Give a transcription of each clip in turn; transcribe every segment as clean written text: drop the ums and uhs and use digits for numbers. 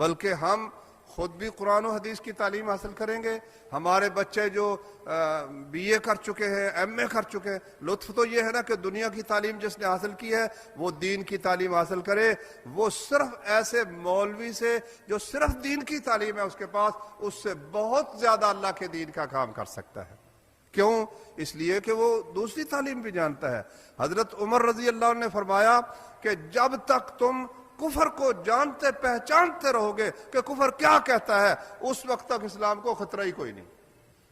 بلکہ ہم خود بھی قرآن و حدیث کی تعلیم حاصل کریں گے. ہمارے بچے جو بی اے کر چکے ہیں، ایم اے کر چکے ہیں، لطف تو یہ ہے نا کہ دنیا کی تعلیم جس نے حاصل کی ہے وہ دین کی تعلیم حاصل کرے. وہ صرف ایسے مولوی سے جو صرف دین کی تعلیم ہے اس کے پاس، اس سے بہت زیادہ اللہ کے دین کا کام کر سکتا ہے. کیوں؟ اس لیے کہ وہ دوسری تعلیم بھی جانتا ہے. حضرت عمر رضی اللہ عنہ نے فرمایا کہ جب تک تم کفر کو جانتے پہچانتے رہو گے کہ کفر کیا کہتا ہے، اس وقت تک اسلام کو خطرہ ہی کوئی نہیں.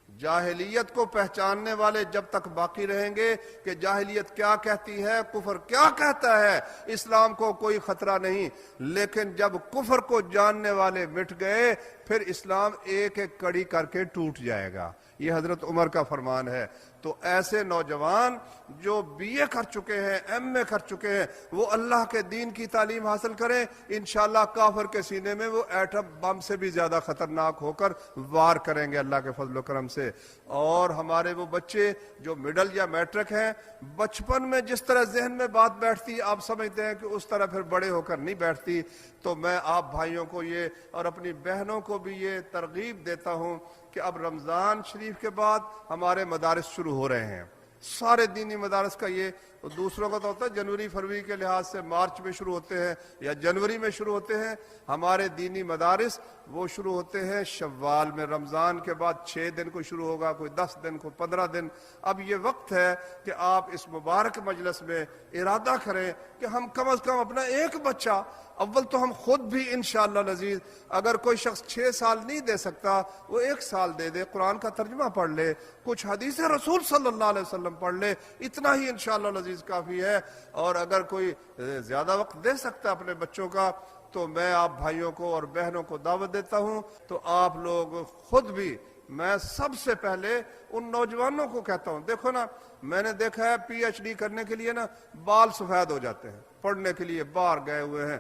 جاہلیت کو پہچاننے والے جب تک باقی رہیں گے کہ جاہلیت کیا کہتی ہے، کفر کیا کہتا ہے، اسلام کو کوئی خطرہ نہیں. لیکن جب کفر کو جاننے والے مٹ گئے پھر اسلام ایک ایک کڑی کر کے ٹوٹ جائے گا. یہ حضرت عمر کا فرمان ہے. تو ایسے نوجوان جو بی اے کر چکے ہیں، ایم اے کر چکے ہیں، وہ اللہ کے دین کی تعلیم حاصل کریں. انشاءاللہ کافر کے سینے میں وہ ایٹم بم سے بھی زیادہ خطرناک ہو کر وار کریں گے اللہ کے فضل و کرم سے. اور ہمارے وہ بچے جو مڈل یا میٹرک ہیں، بچپن میں جس طرح ذہن میں بات بیٹھتی آپ سمجھتے ہیں کہ اس طرح پھر بڑے ہو کر نہیں بیٹھتی. تو میں آپ بھائیوں کو یہ اور اپنی بہنوں کو بھی یہ ترغیب دیتا ہوں کہ اب رمضان شریف کے بعد ہمارے مدارس شروع ہو رہے ہیں. سارے دینی مدارس کا یہ دوسروں کا تو ہوتا ہے جنوری فروری کے لحاظ سے مارچ میں شروع ہوتے ہیں یا جنوری میں شروع ہوتے ہیں. ہمارے دینی مدارس وہ شروع ہوتے ہیں شوال میں. رمضان کے بعد 6 دن کو شروع ہوگا، کوئی 10 دن کو 15 دن. اب یہ وقت ہے کہ آپ اس مبارک مجلس میں ارادہ کریں کہ ہم کم از کم اپنا ایک بچہ، اول تو ہم خود بھی انشاءاللہ العزیز، اگر کوئی شخص 6 سال نہیں دے سکتا وہ 1 سال دے دے، قرآن کا ترجمہ پڑھ لے، کچھ حدیث رسول صلی اللہ علیہ وسلم پڑھ لے. اتنا ہی انشاءاللہ العزیز کافی ہے. اور اگر کوئی زیادہ وقت دے سکتا اپنے بچوں کا تو میں آپ بھائیوں کو اور بہنوں کو دعوت دیتا ہوں. تو آپ لوگ خود بھی، میں سب سے پہلے ان نوجوانوں کو کہتا ہوں، دیکھو نا، میں نے دیکھا ہے پی ایچ ڈی کرنے کے لیے نا بال سفید ہو جاتے ہیں، پڑھنے کے لیے باہر گئے ہوئے ہیں،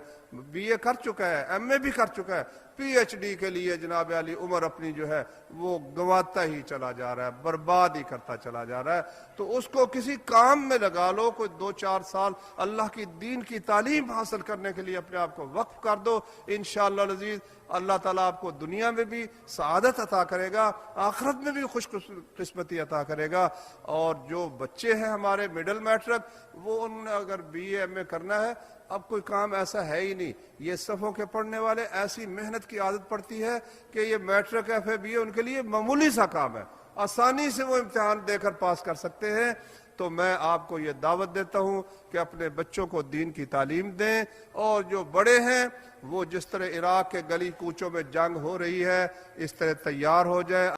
بی اے کر چکا ہے، ایم اے بھی کر چکا ہے، پی ایچ ڈی کے لیے جناب علی عمر اپنی جو ہے وہ گنواتا ہی چلا جا رہا ہے، برباد ہی کرتا چلا جا رہا ہے. تو اس کو کسی کام میں لگا لو، کوئی 2-4 سال اللہ کی دین کی تعلیم حاصل کرنے کے لیے اپنے آپ کو وقف کر دو. انشاءاللہ العزیز اللہ تعالیٰ آپ کو دنیا میں بھی سعادت عطا کرے گا، آخرت میں بھی خوش قسمتی عطا کرے گا. اور جو بچے ہیں ہمارے مڈل میٹرک، وہ انہوں نے اگر بی اے ایم اے کرنا ہے، اب کوئی کام ایسا ہے ہی نہیں. یہ صفوں کے پڑھنے والے ایسی محنت کی عادت پڑتی ہے کہ یہ میٹرک ایف اے بی اے ان کے لیے معمولی سا کام ہے، آسانی سے وہ امتحان دے کر پاس کر سکتے ہیں. تو میں آپ کو یہ دعوت دیتا ہوں کہ اپنے بچوں کو دین کی تعلیم دیں. اور جو بڑے ہیں وہ جس طرح عراق کے گلی کوچوں میں جنگ ہو رہی ہے اس طرح تیار ہو جائیں.